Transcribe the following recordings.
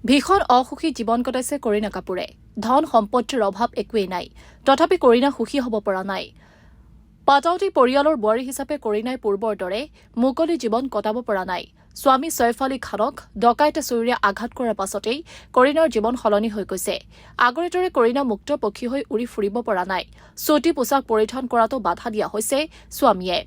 ভীষণ অসুখী জীৱন কটাইছে কৰিনা কাপুৰে। ধন সম্পত্তিৰ অভাৱ একোৱেই নাই, তথাপি কৰিনা সুখী হ'ব পৰা নাই। পাটাউটি পৰিয়ালৰ বোৱাৰী হিচাপে কৰিনাই পূৰ্বৰ দৰে মুকলি জীৱন কটাব পৰা নাই। স্বামী ছৈফ আলী খানক ডকাইতে ছুৰীৰে আঘাত কৰাৰ পাছতেই কৰিনাৰ জীৱন সলনি হৈ গৈছে। আগৰে দৰে কৰিনা মুক্ত পক্ষী হৈ উৰি ফুৰিব পৰা নাই। চুটি পোছাক পৰিধান কৰাটো বাধা দিয়া হৈছে স্বামীয়ে।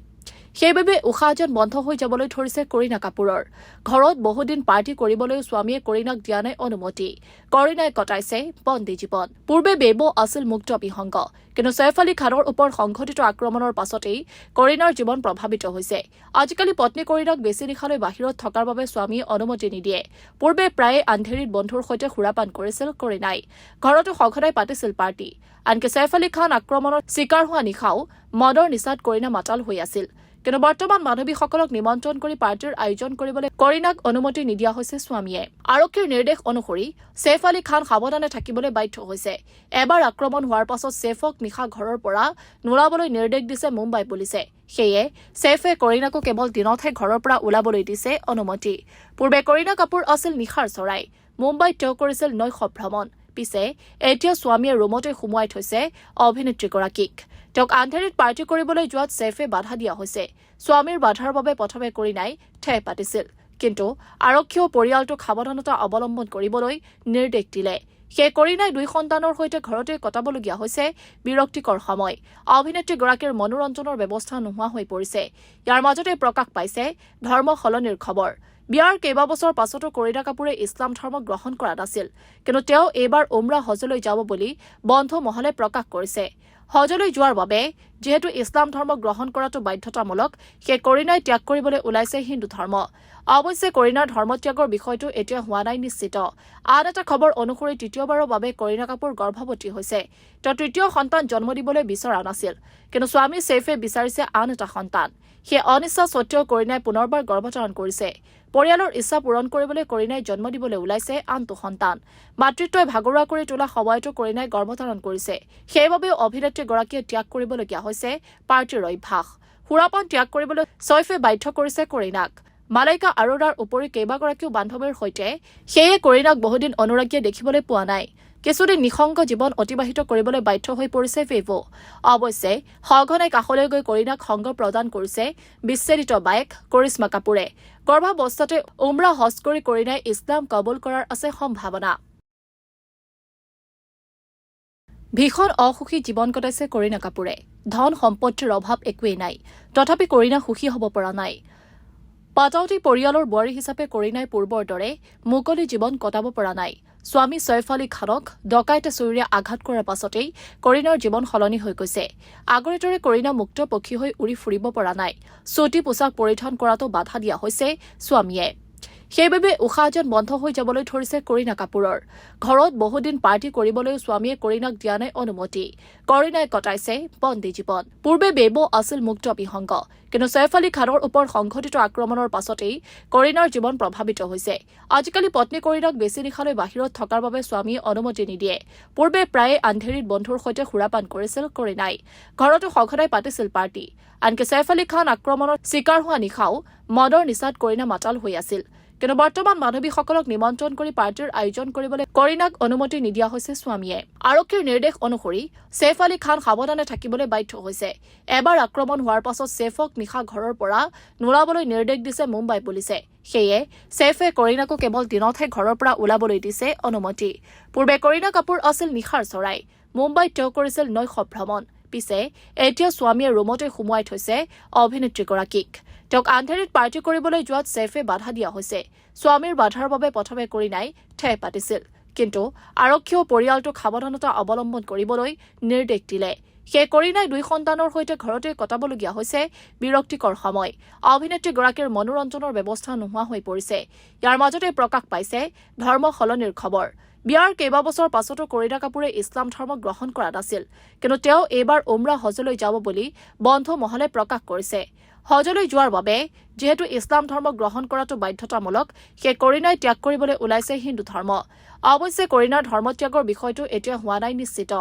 সেইবাবে উশাহ যেন বন্ধ হৈ যাবলৈ ধৰিছে কৰিনা কাপুৰৰ। ঘৰত বহুদিন পাৰ্টি কৰিবলৈও স্বামীয়ে কৰিনাক দিয়া নাই অনুমতি। কৰিনাই কটাইছে বন্দী জীৱন। পূৰ্বে বেবো আছিল মুক্ত বিহংগ, কিন্তু ছৈফ আলী খানৰ ওপৰত সংঘটিত আক্ৰমণৰ পাছতেই কৰিনাৰ জীৱন প্ৰভাৱিত হৈছে। আজিকালি পত্নী কৰিনাক বেছি নিশালৈ বাহিৰত থকাৰ বাবে স্বামীয়ে অনুমতি নিদিয়ে। পূৰ্বে প্ৰায়ে আন্ধেৰীত বন্ধুৰ সৈতে সুৰাপান কৰিছিল কৰিনাই। ঘৰতো সঘনাই পাতিছিল পাৰ্টি। আনকি ছৈফ আলী খান আক্ৰমণৰ চিকাৰ হোৱা নিশাও মদৰ নিচাত কৰিনা মাতাল হৈ আছিল। কিন্তু বৰ্তমান মানৱীসকলক নিমন্ত্ৰণ কৰি পাৰ্টিৰ আয়োজন কৰিবলৈ কৰিনাক অনুমতি নিদিয়া হৈছে স্বামীয়ে। আৰক্ষীৰ নিৰ্দেশ অনুসৰি ছৈফ আলী খান সাৱধানে থাকিবলৈ বাধ্য হৈছে। এবাৰ আক্ৰমণ হোৱাৰ পাছত ছৈফক নিশা ঘৰৰ পৰা নোলাবলৈ নিৰ্দেশ দিছে মুম্বাই পুলিচে। সেয়ে ছৈফে কৰিনাকো কেৱল দিনতহে ঘৰৰ পৰা ওলাবলৈ দিছে অনুমতি। পূৰ্বে কৰিনা কাপুৰ আছিল নিশাৰ চৰাই। মুম্বাইত তেওঁ কৰিছিল নৈশ ভ্ৰমণ। পিছে এতিয়া স্বামীয়ে ৰুমতে সুমুৱাই থৈছে অভিনেত্ৰীগৰাকীক। তেওঁক আন্ধেৰীত পাৰ্টি কৰিবলৈ যোৱাত ছৈফে বাধা দিয়া হৈছে। স্বামীৰ বাধাৰ বাবে প্ৰথমে কৰিনাই ঠেহ পাতিছিল, কিন্তু আৰক্ষীয়েও পৰিয়ালটোক সাৱধানতা অৱলম্বন কৰিবলৈ নিৰ্দেশ দিলে। সেই কৰিনাই 2 সন্তানৰ সৈতে ঘৰতে কটাবলগীয়া হৈছে বিৰক্তিকৰ সময়। অভিনেত্ৰীগৰাকীৰ মনোৰঞ্জনৰ ব্যৱস্থা নোহোৱা হৈ পৰিছে। ইয়াৰ মাজতে প্ৰকাশ পাইছে ধৰ্ম সলনিৰ খবৰ। বিয়াৰ কেইবাবছৰ পাছতো কৰিনা কাপুৰে ইছলাম ধৰ্ম গ্ৰহণ কৰা নাছিল, কিন্তু তেওঁ এইবাৰ উমৰা হজলৈ যাব বুলি বন্ধু মহলে প্ৰকাশ কৰিছে। হজলৈ যোৱাৰ বাবে যিহেতু ইছলাম ধৰ্ম গ্ৰহণ কৰাটো বাধ্যতামূলক, সেই কৰিনাই ত্যাগ কৰিবলৈ ওলাইছে হিন্দু ধৰ্ম। অৱশ্যে কৰিনাৰ ধৰ্মত্যাগৰ বিষয়টো এতিয়া হোৱা নাই নিশ্চিত। আন এটা খবৰ অনুসৰি তৃতীয়বাৰৰ বাবে কৰিনা কাপুৰ গৰ্ভৱতী হৈছে। তেওঁ তৃতীয় সন্তান জন্ম দিবলৈ বিচৰা নাছিল, কিন্তু স্বামী ছৈফে বিচাৰিছে আন এটা সন্তান। সেই অনিচ্ছা সত্ত্বেও কৰিনাই পুনৰবাৰ গৰ্ভধাৰণ কৰিছে। পৰিয়ালৰ ইচ্ছা পূৰণ কৰিবলৈ কৰিনাই জন্ম দিবলৈ ওলাইছে আনটো সন্তান। মাতৃত্বই ভাগৰুৱা কৰি তোলা সময়তো কৰিনাই গৰ্ভধাৰণ কৰিছে। সেইবাবেও অভিনেত্ৰীগৰাকীয়ে ত্যাগ কৰিবলগীয়া হৈছে পাৰ্টিৰ অভ্যাস। সুৰাপান ত্যাগ কৰিবলৈ ছৈফে বাধ্য কৰিছে কৰিনাক। মালাইকা আৰোৰাৰ উপৰি কেইবাগৰাকীও বান্ধৱীৰ সৈতে সেয়ে কৰিনাক বহুদিন অনুৰাগীয়ে দেখিবলৈ পোৱা নাই। কিছুদিন নিঃসংগ জীৱন অতিবাহিত কৰিবলৈ বাধ্য হৈ পৰিছে বেবো। অৱশ্যে সঘনাই কাষলৈ গৈ কৰিনাক সংগ প্ৰদান কৰিছে বিচ্ছেদিত বায়েক কৰিশ্মা কাপুৰে। গৰ্ভাৱস্থাতে উমৰা হজ কৰি কৰিনাই ইছলাম কবুল কৰাৰ আছে সম্ভাৱনা। ভীষণ অসুখী জীৱন কটাইছে কৰিনা কাপুৰে। ধন সম্পত্তিৰ অভাৱ একোৱেই নাই, তথাপি কৰিনা সুখী হ'ব পৰা নাই। পাটাউটি পৰিয়ালৰ বোৱাৰী হিচাপে কৰিনাই পূৰ্বৰ দৰে মুকলি জীৱন কটাব পৰা নাই। স্বামী ছৈফ আলী খানক ডকাইতে ছুৰীৰে আঘাত কৰাৰ পাছতেই কৰিনাৰ জীৱন সলনি হৈ গৈছে। আগৰে দৰে কৰিনা মুক্ত পক্ষী হৈ উৰি ফুৰিব পৰা নাই। চুটি পোছাক পৰিধান কৰাটো বাধা দিয়া হৈছে স্বামীয়ে। সেইবাবে উশাহ যেন বন্ধ হৈ যাবলৈ ধৰিছে কৰিনা কাপুৰৰ। ঘৰত বহুদিন পাৰ্টি কৰিবলৈও স্বামীয়ে কৰিনাক দিয়া নাই অনুমতি। কৰিনাই কটাইছে বন্দী জীৱন। পূৰ্বে বেবো আছিল মুক্ত বিহংগ, কিন্তু ছৈফ আলী খানৰ ওপৰত সংঘটিত আক্ৰমণৰ পাছতেই কৰিনাৰ জীৱন প্ৰভাৱিত হৈছে। আজিকালি পত্নী কৰিনাক বেছি নিশালৈ বাহিৰত থকাৰ বাবে স্বামীয়ে অনুমতি নিদিয়ে। পূৰ্বে প্ৰায়ে আন্ধেৰীত বন্ধুৰ সৈতে সুৰাপান কৰিছিল কৰিনাই। ঘৰতো সঘনাই পাতিছিল পাৰ্টি। আনকি ছৈফ আলী খান আক্ৰমণৰ চিকাৰ হোৱা নিশাও মদৰ নিচাত কৰিনা মাতাল হৈ আছিল। কিন্তু বৰ্তমান মানৱীসকলক নিমন্ত্ৰণ কৰি পাৰ্টিৰ আয়োজন কৰিবলৈ কৰিনাক অনুমতি নিদিয়া হৈছে স্বামীয়ে। আৰক্ষীৰ নিৰ্দেশ অনুসৰি ছৈফ আলী খান সাৱধানে থাকিবলৈ বাধ্য হৈছে। এবাৰ আক্ৰমণ হোৱাৰ পাছত ছৈফক নিশা ঘৰৰ পৰা নোলাবলৈ নিৰ্দেশ দিছে মুম্বাই পুলিচে। সেয়ে ছৈফে কৰিনাকো কেৱল দিনতহে ঘৰৰ পৰা ওলাবলৈ দিছে অনুমতি। পূৰ্বে কৰিনা কাপুৰ আছিল নিশাৰ চৰাই। মুম্বাইত তেওঁ কৰিছিল নৈশ ভ্ৰমণ। পিছে এতিয়া স্বামীয়ে ৰুমতে সুমুৱাই থৈছে অভিনেত্ৰীগৰাকীক। তেওঁক আন্ধেৰীত পাৰ্টি কৰিবলৈ যোৱাত ছৈফে বাধা দিয়া হৈছে। স্বামীৰ বাধাৰ বাবে প্ৰথমে কৰিনাই ঠেহ পাতিছিল, কিন্তু আৰক্ষীয়েও পৰিয়ালটোক সাৱধানতা অৱলম্বন কৰিবলৈ নিৰ্দেশ দিলে। সেই কৰিনাই 2 সন্তানৰ সৈতে ঘৰতে কটাবলগীয়া হৈছে বিৰক্তিকৰ সময়। অভিনেত্ৰীগৰাকীৰ মনোৰঞ্জনৰ ব্যৱস্থা নোহোৱা হৈ পৰিছে। ইয়াৰ মাজতে প্ৰকাশ পাইছে ধৰ্ম সলনিৰ খবৰ। বিয়াৰ কেইবাবছৰ পাছতো কৰিনা কাপুৰে ইছলাম ধৰ্ম গ্ৰহণ কৰা নাছিল, কিন্তু তেওঁ এইবাৰ উমৰা হজলৈ যাব বুলি বন্ধু মহলে প্ৰকাশ কৰিছে। হজলৈ যোৱাৰ বাবে যিহেতু ইছলাম ধৰ্ম গ্ৰহণ কৰাটো বাধ্যতামূলক, সেই কৰিনাই ত্যাগ কৰিবলৈ ওলাইছে হিন্দু ধৰ্ম। অৱশ্যে কৰিনাৰ ধৰ্মত্যাগৰ বিষয়টো এতিয়া হোৱা নাই নিশ্চিত।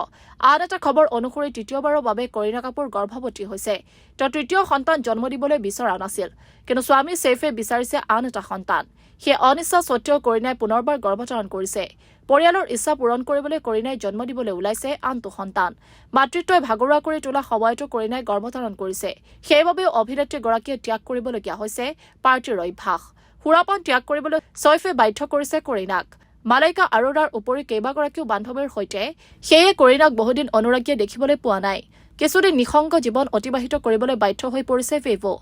আন এটা খবৰ অনুসৰি তৃতীয়বাৰৰ বাবে কৰিনা কাপুৰ গৰ্ভৱতী হৈছে। তেওঁ তৃতীয় সন্তান জন্ম দিবলৈ বিচৰা নাছিল, কিন্তু স্বামী ছৈফে বিচাৰিছে আন এটা সন্তান। সেই অনিচ্ছা স্বত্তেও কৰিণাই পুনৰবাৰ গৰ্ভধাৰণ কৰিছে। পৰিয়ালৰ ইচ্ছা পূৰণ কৰিবলৈ কৰিণাই জন্ম দিবলৈ ওলাইছে আনটো সন্তান। মাতৃত্বই ভাগৰুৱা কৰি তোলা সময়তো কৰিণাই গৰ্ভধাৰণ কৰিছে। সেইবাবেও অভিনেত্ৰীগৰাকীয়ে ত্যাগ কৰিবলগীয়া হৈছে পাৰ্টিৰ অভ্যাস। সুৰাপান ত্যাগ কৰিবলৈ চৈফে বাধ্য কৰিছে কৰিণাক। মালাইকা আৰোৰাৰ উপৰি কেইবাগৰাকীও বান্ধৱীৰ সৈতে সেয়ে কৰিণাক বহুদিন অনুৰাগীয়ে দেখিবলৈ পোৱা নাই। কিছুদিন নিঃসংগ জীৱন অতিবাহিত কৰিবলৈ বাধ্য হৈ পৰিছে ফেভো।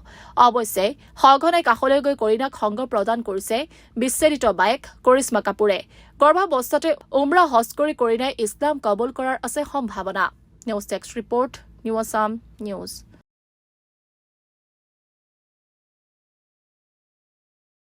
অৱশ্যে সঘনাই কাষলৈ গৈ কৰিণাক সংগ প্ৰদান কৰিছে বিচ্ছেদিত বায়েক কৰিশ্মা কাপুৰে। গৰ্ভাৱস্থাতে উমৰা হজ কৰি কৰিণাই ইছলাম কবুল কৰাৰ আছে সম্ভাৱনা। News desk report, new Assam news.